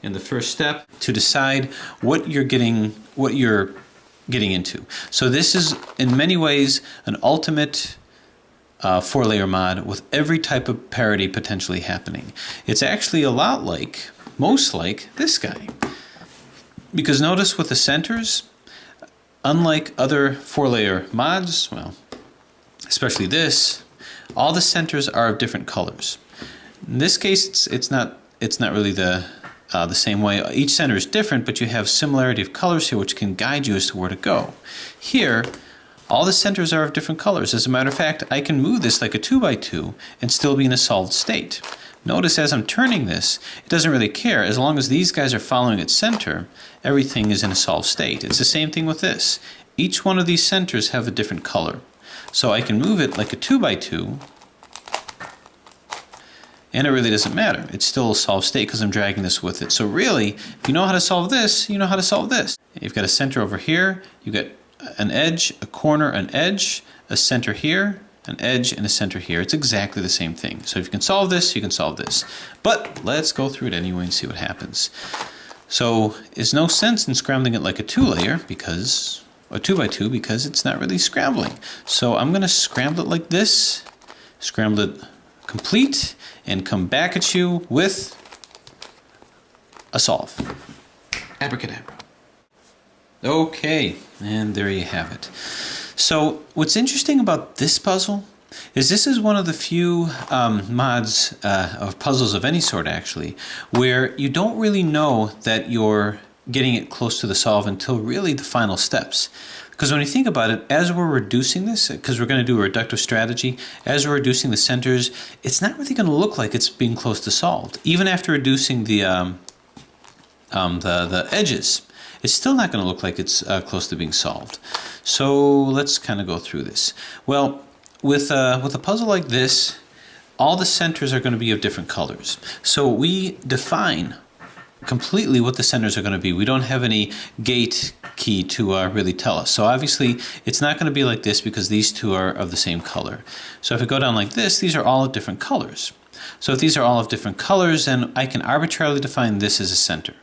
in the first step to decide what you're getting into. So this is in many ways an ultimate 4-layer mod with every type of parity potentially happening. It's actually a lot like, most like this guy. Because notice with the centers, unlike other 4-layer mods, well, especially this, all the centers are of different colors. In this case, it's not really the same way. Each center is different, but you have similarity of colors here, which can guide you as to where to go. Here, all the centers are of different colors. As a matter of fact, I can move this like a 2x2 and still be in a solved state. Notice as I'm turning this, it doesn't really care. As long as these guys are following its center, everything is in a solved state. It's the same thing with this. Each one of these centers have a different color. So I can move it like a 2x2, and it really doesn't matter. It's still a solved state because I'm dragging this with it. So really, if you know how to solve this, you know how to solve this. You've got a center over here, you've got an edge, a corner, an edge, a center here, an edge, and a center here. It's exactly the same thing. So if you can solve this, you can solve this. But let's go through it anyway and see what happens. So there's no sense in scrambling it like a 2-layer because a 2x2 because it's not really scrambling. So I'm going to scramble it like this, scramble it complete, and come back at you with a solve. Abracadabra. Okay, and there you have it. So what's interesting about this puzzle is this is one of the few mods of puzzles of any sort actually where you don't really know that you're getting it close to the solve until really the final steps. Because when you think about it, as we're reducing this, because we're going to do a reductive strategy, as we're reducing the centers, it's not really going to look like it's being close to solved. Even after reducing the edges, it's still not going to look like it's close to being solved. So let's kind of go through this. Well, with a puzzle like this, all the centers are going to be of different colors. So we define completely what the centers are going to be. We don't have any gate key to really tell us. So obviously it's not going to be like this because these two are of the same color. So if I go down like this, these are all of different colors. So if these are all of different colors, then I can arbitrarily define this as a center.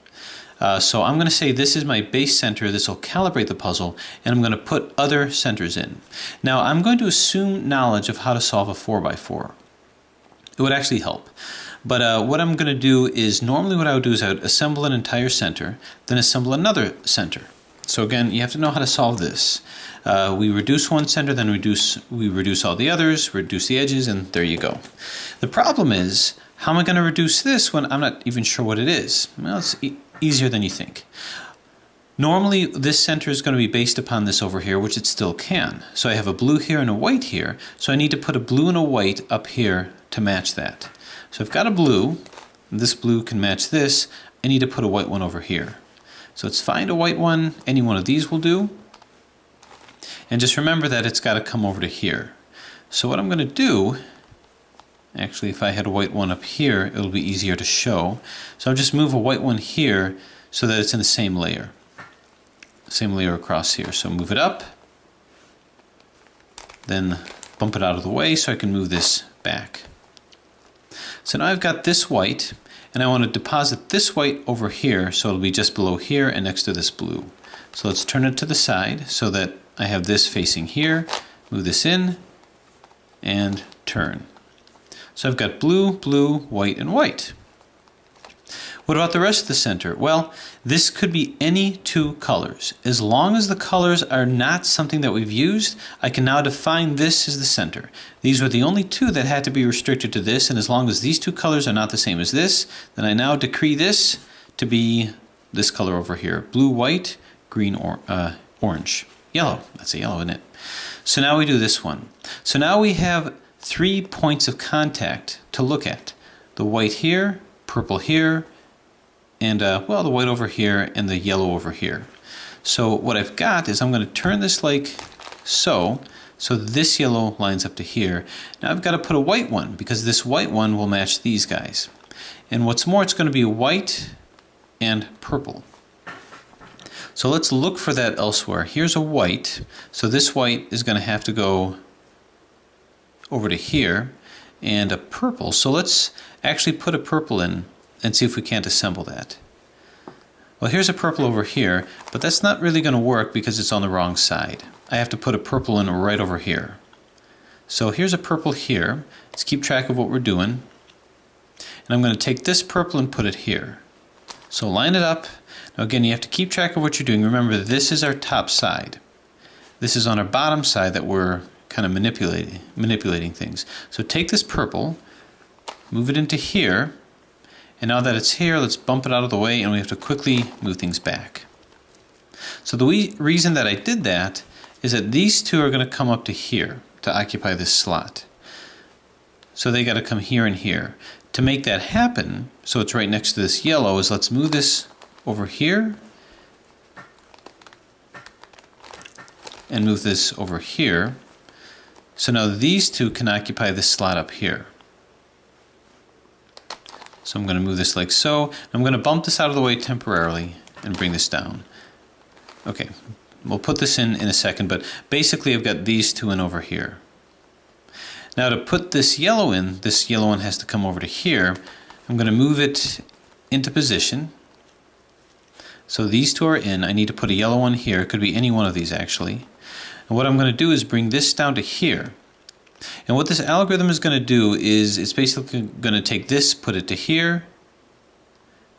So I'm going to say this is my base center. This will calibrate the puzzle, and I'm going to put other centers in. Now I'm going to assume knowledge of how to solve a 4x4. It would actually help. But what I'm going to do is, normally what I would do is I would assemble an entire center, then assemble another center. So again, you have to know how to solve this. We reduce one center, then we reduce all the others, reduce the edges, and there you go. The problem is, how am I going to reduce this when I'm not even sure what it is? Well, it's easier than you think. Normally, this center is going to be based upon this over here, which it still can. So I have a blue here and a white here, so I need to put a blue and a white up here to match that. So I've got a blue, and this blue can match this. I need to put a white one over here. So let's find a white one. Any one of these will do. And just remember that it's got to come over to here. So what I'm going to do, actually if I had a white one up here, it'll be easier to show. So I'll just move a white one here so that it's in the same layer. Same layer across here. So move it up, then bump it out of the way so I can move this back. So now I've got this white, and I want to deposit this white over here, so it'll be just below here and next to this blue. So let's turn it to the side so that I have this facing here, move this in, and turn. So I've got blue, blue, white, and white. What about the rest of the center? Well, this could be any two colors. As long as the colors are not something that we've used, I can now define this as the center. These were the only two that had to be restricted to this, and as long as these two colors are not the same as this, then I now decree this to be this color over here. Blue, white, green, orange. Yellow. That's a yellow, isn't it? So now we do this one. So now we have 3 points of contact to look at. The white here, purple here, and well, the white over here and the yellow over here. So what I've got is I'm going to turn this like so this yellow lines up to here. Now I've got to put a white one because this white one will match these guys. And what's more, it's going to be white and purple. So let's look for that elsewhere. Here's a white, so this white is going to have to go over to here, and a purple. So let's actually put a purple in and see if we can't assemble that. Well, here's a purple over here, but that's not really going to work because it's on the wrong side. I have to put a purple in right over here. So here's a purple here. Let's keep track of what we're doing. And I'm going to take this purple and put it here. So line it up. Now again, you have to keep track of what you're doing. Remember, this is our top side. This is on our bottom side that we're kind of manipulating things. So take this purple, move it into here, and now that it's here, let's bump it out of the way, and we have to quickly move things back. So the reason that I did that is that these two are going to come up to here to occupy this slot. So they got to come here and here. To make that happen, so it's right next to this yellow, is let's move this over here and move this over here. So now these two can occupy this slot up here. So I'm going to move this like so. I'm going to bump this out of the way temporarily and bring this down. Okay, we'll put this in a second, but basically I've got these two in over here. Now to put this yellow in, this yellow one has to come over to here. I'm going to move it into position. So these two are in. I need to put a yellow one here. It could be any one of these actually. And what I'm going to do is bring this down to here. And what this algorithm is going to do is it's basically going to take this, put it to here.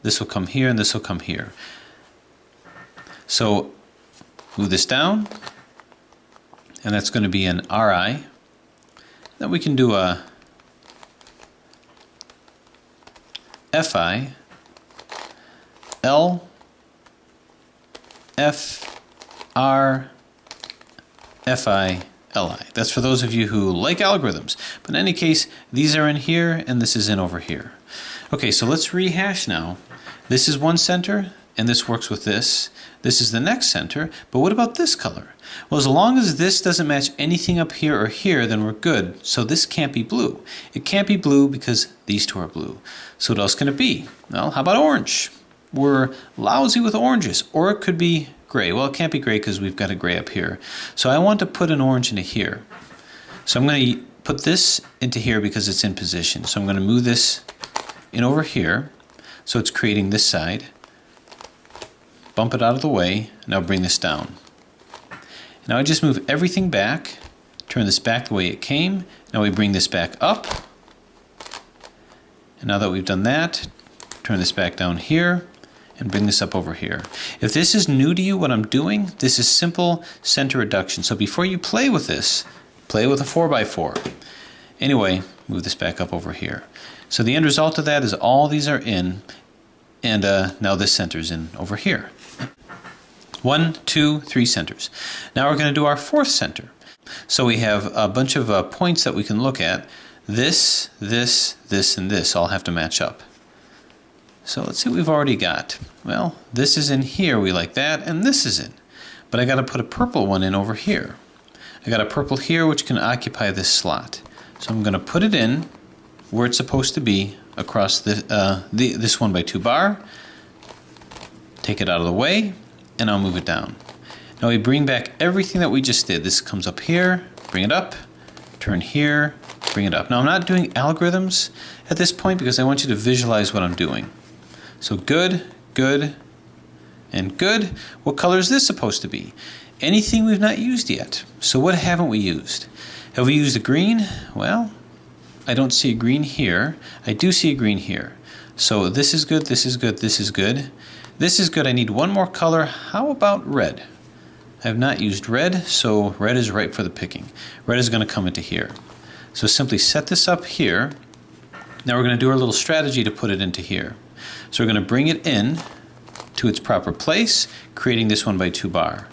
This will come here and this will come here. So move this down. And that's going to be an RI. Then we can do a FI, L, F, R, FI, LI. That's for those of you who like algorithms. But in any case, these are in here and this is in over here. Okay, so let's rehash now. This is one center and this works with this. This is the next center, but what about this color? Well, as long as this doesn't match anything up here or here, then we're good. So this can't be blue. It can't be blue because these two are blue. So what else can it be? Well, how about orange? We're lousy with oranges. Or it could be gray. Well, it can't be gray because we've got a gray up here. So I want to put an orange into here. So I'm going to put this into here because it's in position. So I'm going to move this in over here. So it's creating this side. Bump it out of the way. Now bring this down. Now I just move everything back, turn this back the way it came. Now we bring this back up. And now that we've done that, turn this back down here and bring this up over here. If this is new to you, what I'm doing, this is simple center reduction. So before you play with this, play with a 4x4. Anyway, move this back up over here. So the end result of that is all these are in, and now this center's in over here. 1, 2, 3 centers. Now we're going to do our fourth center. So we have a bunch of points that we can look at. This, this, this, and this all have to match up. So let's see what we've already got. Well, this is in here, we like that, and this is in. But I got to put a purple one in over here. I got a purple here which can occupy this slot. So I'm going to put it in where it's supposed to be across this 1x2 bar. Take it out of the way. And I'll move it down. Now we bring back everything that we just did. This comes up here, bring it up, turn here, bring it up. Now I'm not doing algorithms at this point because I want you to visualize what I'm doing. So good, good, and good. What color is this supposed to be? Anything we've not used yet. So what haven't we used? Have we used a green? Well, I don't see a green here. I do see a green here. So this is good, this is good, this is good. This is good. I need one more color. How about red? I have not used red, so red is ripe for the picking. Red is going to come into here. So simply set this up here. Now we're going to do our little strategy to put it into here. So we're going to bring it in to its proper place, creating this 1x2 bar.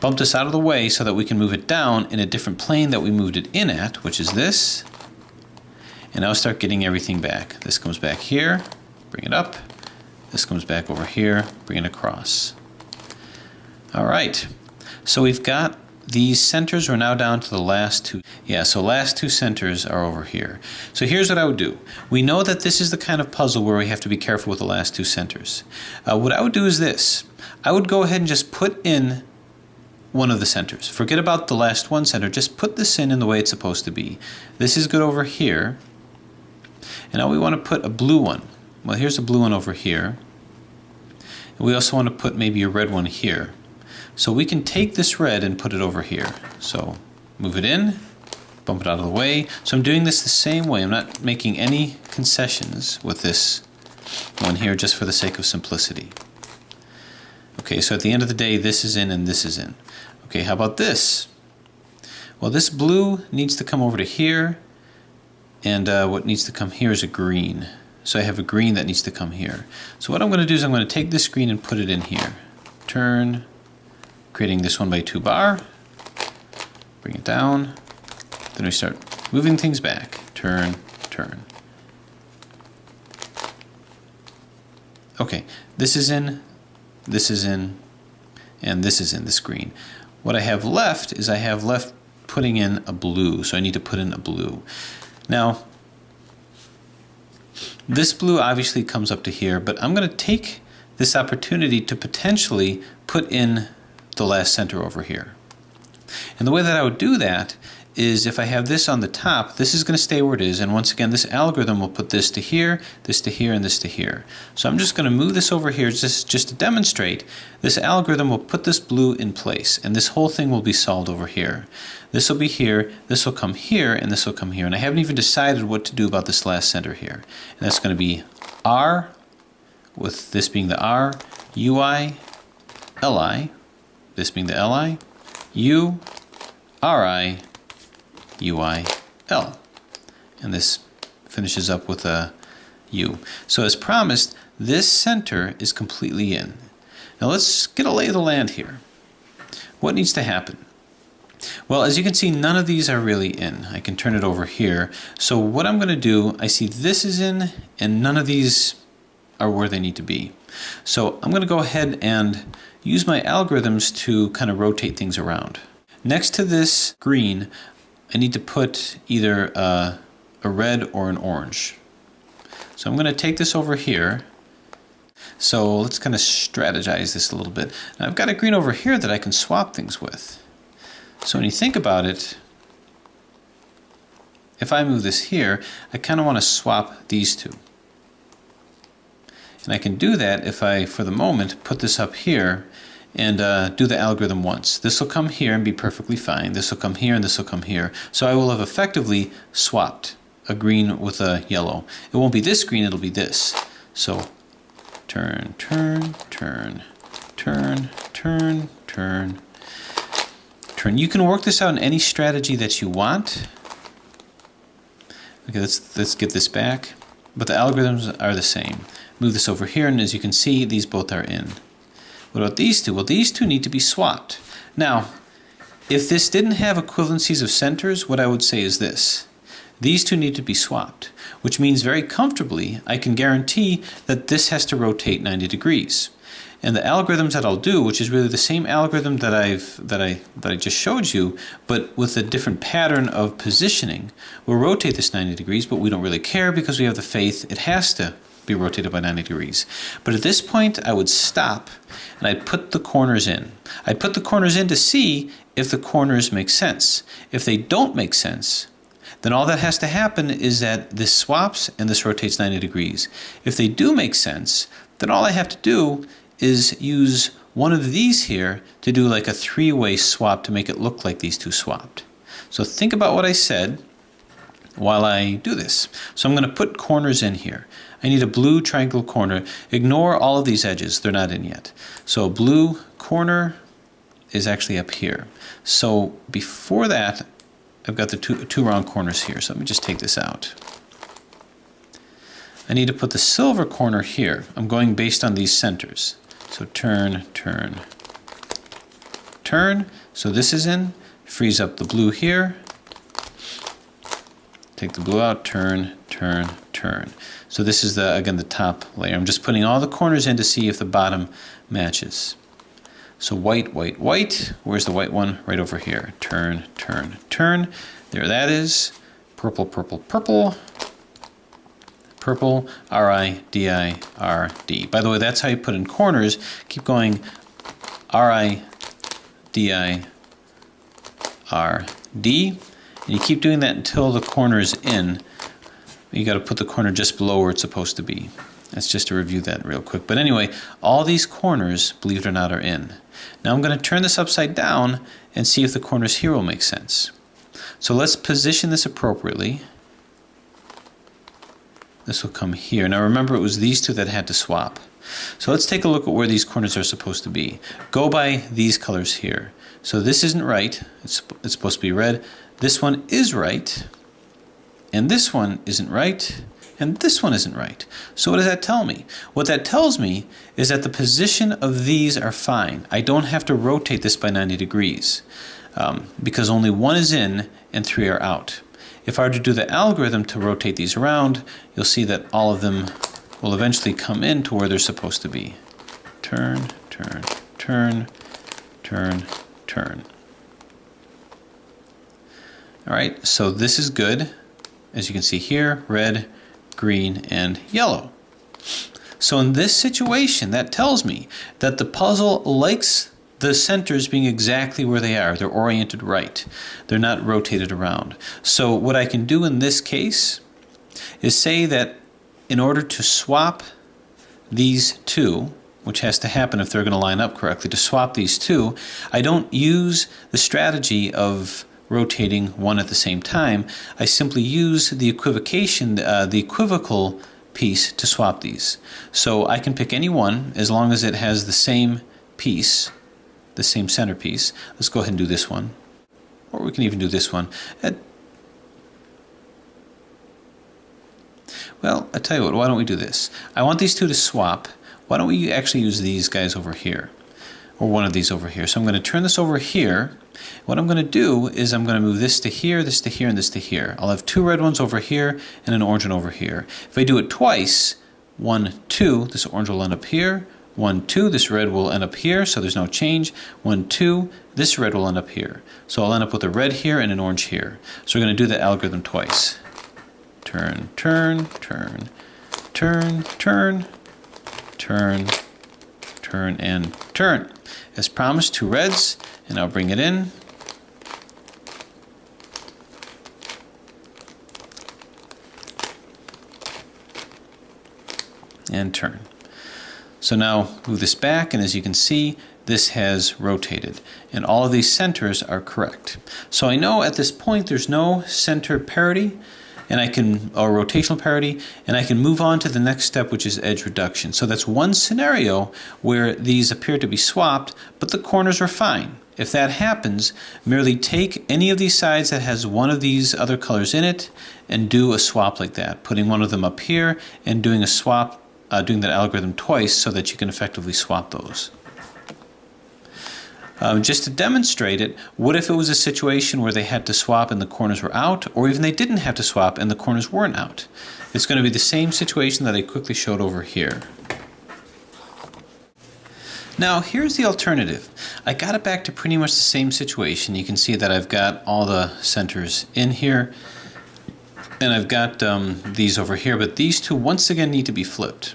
Bump this out of the way so that we can move it down in a different plane that we moved it in at, which is this. And now start getting everything back. This comes back here, bring it up. This comes back over here, bring it across. All right, so we've got these centers. We're now down to the last two. Yeah, so last two centers are over here. So here's what I would do. We know that this is the kind of puzzle where we have to be careful with the last two centers. What I would do is this. I would go ahead and just put in one of the centers. Forget about the last one center. Just put this in the way it's supposed to be. This is good over here. And now we want to put a blue one. Well, here's a blue one over here. And we also want to put maybe a red one here. So we can take this red and put it over here. So move it in, bump it out of the way. So I'm doing this the same way. I'm not making any concessions with this one here just for the sake of simplicity. Okay, so at the end of the day, this is in and this is in. Okay, how about this? Well, this blue needs to come over to here, and what needs to come here is a green. So I have a green that needs to come here. So what I'm going to do is I'm going to take this green and put it in here. Turn, creating this 1x2 bar. Bring it down. Then we start moving things back. Turn, turn. Okay, this is in, and this is in this green. What I have left is I have left putting in a blue, so I need to put in a blue. Now, this blue obviously comes up to here, but I'm going to take this opportunity to potentially put in the last center over here. And the way that I would do that is if I have this on the top, this is going to stay where it is, and once again this algorithm will put this to here, and this to here. So I'm just going to move this over here just to demonstrate. This algorithm will put this blue in place, and this whole thing will be solved over here. This will be here, this will come here, and this will come here. And I haven't even decided what to do about this last center here. And that's going to be R, with this being the R, UI, LI, this being the LI, U, RI, UI, L. And this finishes up with a U. So as promised, this center is completely in. Now let's get a lay of the land here. What needs to happen? Well, as you can see, none of these are really in. I can turn it over here. So what I'm going to do, I see this is in, and none of these are where they need to be. So I'm going to go ahead and use my algorithms to kind of rotate things around. Next to this green, I need to put either a red or an orange. So I'm going to take this over here. So let's kind of strategize this a little bit. Now I've got a green over here that I can swap things with. So when you think about it, if I move this here, I kind of want to swap these two. And I can do that if I, for the moment, put this up here and do the algorithm once. This will come here and be perfectly fine. This will come here and this will come here. So I will have effectively swapped a green with a yellow. It won't be this green, it'll be this. So turn, turn, turn, turn, turn, turn, turn. You can work this out in any strategy that you want. Okay, let's get this back. But the algorithms are the same. Move this over here, and as you can see, these both are in. What about these two? Well, these two need to be swapped. Now, if this didn't have equivalencies of centers, what I would say is this. These two need to be swapped, which means very comfortably I can guarantee that this has to rotate 90 degrees. And the algorithms that I'll do, which is really the same algorithm that I just showed you, but with a different pattern of positioning, will rotate this 90 degrees, but we don't really care because we have the faith it has to be rotated by 90 degrees. But at this point, I would stop and I'd put the corners in. I'd put the corners in to see if the corners make sense. If they don't make sense, then all that has to happen is that this swaps and this rotates 90 degrees. If they do make sense, then all I have to do is use one of these here to do like a three-way swap to make it look like these two swapped. So think about what I said while I do this. So I'm going to put corners in here. I need a blue triangle corner. Ignore all of these edges, they're not in yet. So a blue corner is actually up here. So before that, I've got the two wrong corners here. So let me just take this out. I need to put the silver corner here. I'm going based on these centers. So turn, turn, turn. So this is in. Freeze up the blue here. Take the blue out, turn, turn, turn. So this is, again, the top layer. I'm just putting all the corners in to see if the bottom matches. So white, white, white. Where's the white one? Right over here. Turn, turn, turn. There that is. Purple, purple, purple. Purple, R-I-D-I-R-D. By the way, that's how you put in corners. Keep going, R-I-D-I-R-D. And you keep doing that until the corner is in. You got to put the corner just below where it's supposed to be. Let's just to review that real quick. But anyway, all these corners, believe it or not, are in. Now I'm going to turn this upside down and see if the corners here will make sense. So let's position this appropriately. This will come here. Now remember, it was these two that had to swap. So let's take a look at where these corners are supposed to be. Go by these colors here. So this isn't right. It's supposed to be red. This one is right. And this one isn't right. And this one isn't right. So what does that tell me? What that tells me is that the position of these are fine. I don't have to rotate this by 90 degrees because only one is in and 3 are out. If I were to do the algorithm to rotate these around, you'll see that all of them will eventually come in to where they're supposed to be. Turn, turn, turn, turn, turn. All right, so this is good. As you can see here, red, green, and yellow. So in this situation, that tells me that the puzzle likes the centers being exactly where they are. They're oriented right. They're not rotated around. So what I can do in this case is say that in order to swap these two, which has to happen if they're going to line up correctly, to swap these two, I don't use the strategy of rotating one at the same time. I simply use the equivocation, the equivocal piece to swap these. So I can pick any one as long as it has the same piece, the same centerpiece. Let's go ahead and do this one. Or we can even do this one. Well, I tell you what, why don't we do this? I want these two to swap. Why don't we actually use these guys over here? Or one of these over here. So I'm going to turn this over here. What I'm going to do is I'm going to move this to here, and this to here. I'll have 2 red ones over here and an orange one over here. If I do it twice, 1, 2, this orange will end up here. 1, 2, this red will end up here, so there's no change. 1, 2, this red will end up here. So I'll end up with a red here and an orange here. So we're going to do the algorithm twice. Turn, turn, turn, turn, turn, turn, turn, and turn. As promised, 2 reds, and I'll bring it in. And turn. So now move this back, and as you can see, this has rotated. And all of these centers are correct. So I know at this point there's no center parity, and or rotational parity, and I can move on to the next step, which is edge reduction. So that's one scenario where these appear to be swapped, but the corners are fine. If that happens, merely take any of these sides that has one of these other colors in it and do a swap like that, putting one of them up here and doing a swap, doing that algorithm twice so that you can effectively swap those. Just to demonstrate it, what if it was a situation where they had to swap and the corners were out, or even they didn't have to swap and the corners weren't out? It's going to be the same situation that I quickly showed over here. Now here's the alternative. I got it back to pretty much the same situation. You can see that I've got all the centers in here, and I've got these over here, but these two once again need to be flipped.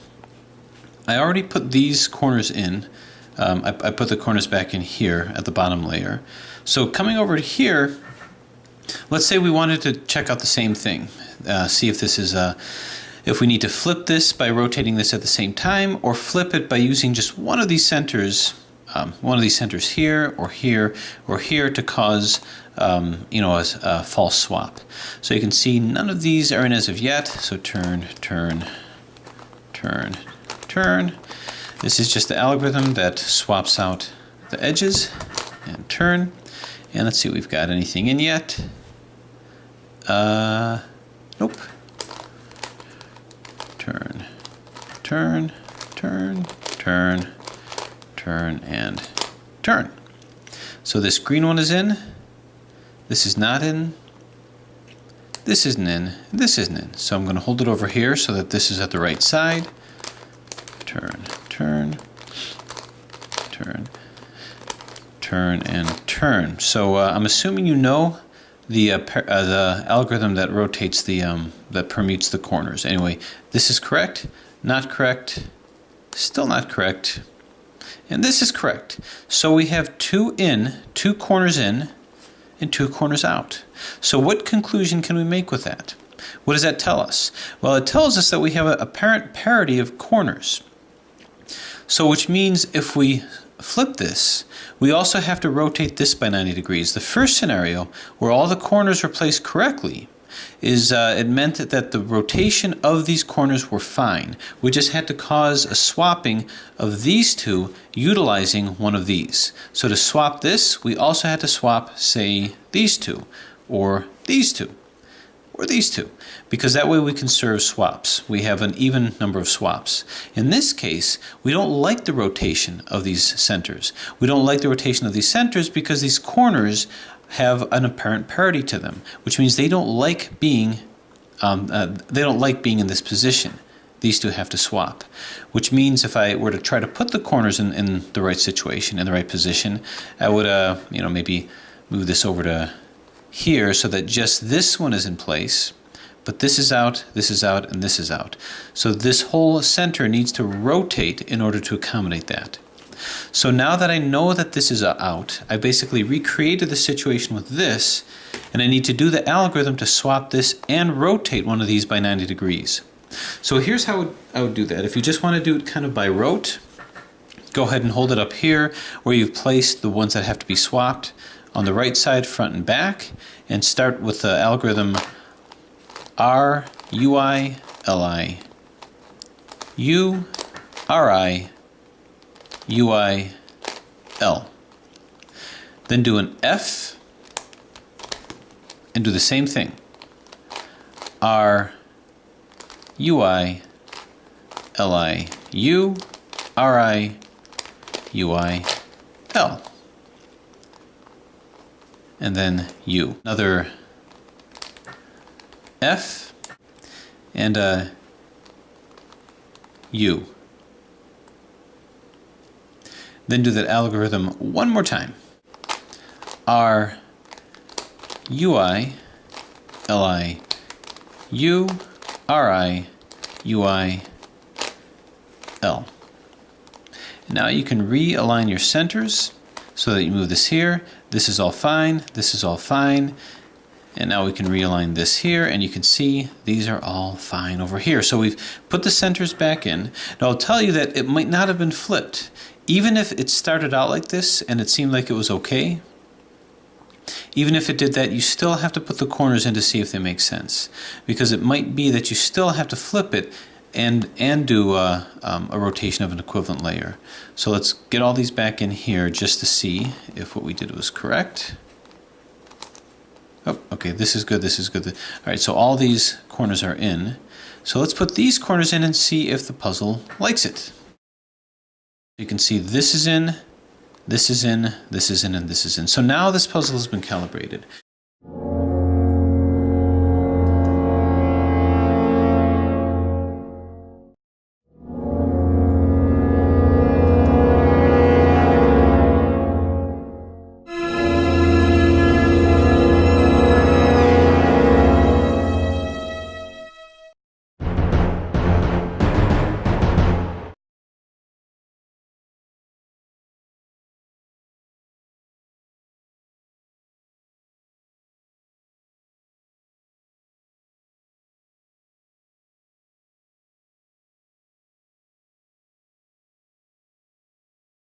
I already put these corners in. I put the corners back in here at the bottom layer. So coming over to here, let's say we wanted to check out the same thing. See if this is if we need to flip this by rotating this at the same time, or flip it by using just one of these centers here or here or here to cause a false swap. So you can see none of these are in as of yet. So turn, turn, turn, turn. This is just the algorithm that swaps out the edges, and turn. And let's see if we've got anything in yet. Nope. Turn, turn, turn, turn, turn, and turn. So this green one is in, this is not in, this isn't in, this isn't in. So I'm going to hold it over here so that this is at the right side. Turn, turn, turn, turn, and turn. So I'm assuming you know the algorithm that rotates that permutes the corners. Anyway, this is correct, not correct, still not correct, and this is correct. So we have 2 in, 2 corners in, and 2 corners out. So what conclusion can we make with that? What does that tell us? Well, it tells us that we have a apparent parity of corners. So which means if we flip this, we also have to rotate this by 90 degrees. The first scenario, where all the corners were placed correctly, it meant that the rotation of these corners were fine. We just had to cause a swapping of these two utilizing one of these. So to swap this, we also had to swap, say, these two, or these two, or these two, because that way we conserve swaps. We have an even number of swaps. In this case, we don't like the rotation of these centers. We don't like the rotation of these centers because these corners have an apparent parity to them, which means they don't like being in this position. These two have to swap, which means if I were to try to put the corners in the right situation, in the right position, I would maybe move this over to here so that just this one is in place, but this is out, and this is out. So this whole center needs to rotate in order to accommodate that. So now that I know that this is out, I basically recreated the situation with this, and I need to do the algorithm to swap this and rotate one of these by 90 degrees. So here's how I would do that. If you just want to do it kind of by rote, go ahead and hold it up here where you've placed the ones that have to be swapped on the right side, front and back, and start with the algorithm R, UI, LI, U, RI, UI, L. Then do an F and do the same thing. R, UI, LI, U, RI, UI, L. And then U. Another F and a U. Then do that algorithm one more time. R, UI, LI, U, RI, UI, L. Now you can realign your centers so that you move this here. This is all fine, this is all fine. And now we can realign this here, and you can see these are all fine over here. So we've put the centers back in. Now I'll tell you that it might not have been flipped. Even if it started out like this and it seemed like it was okay, even if it did that, you still have to put the corners in to see if they make sense. Because it might be that you still have to flip it and do a rotation of an equivalent layer. So let's get all these back in here just to see if what we did was correct. Oh, okay, this is good, this is good. All right, so all these corners are in. So let's put these corners in and see if the puzzle likes it. You can see this is in, this is in, this is in, and this is in. So now this puzzle has been calibrated.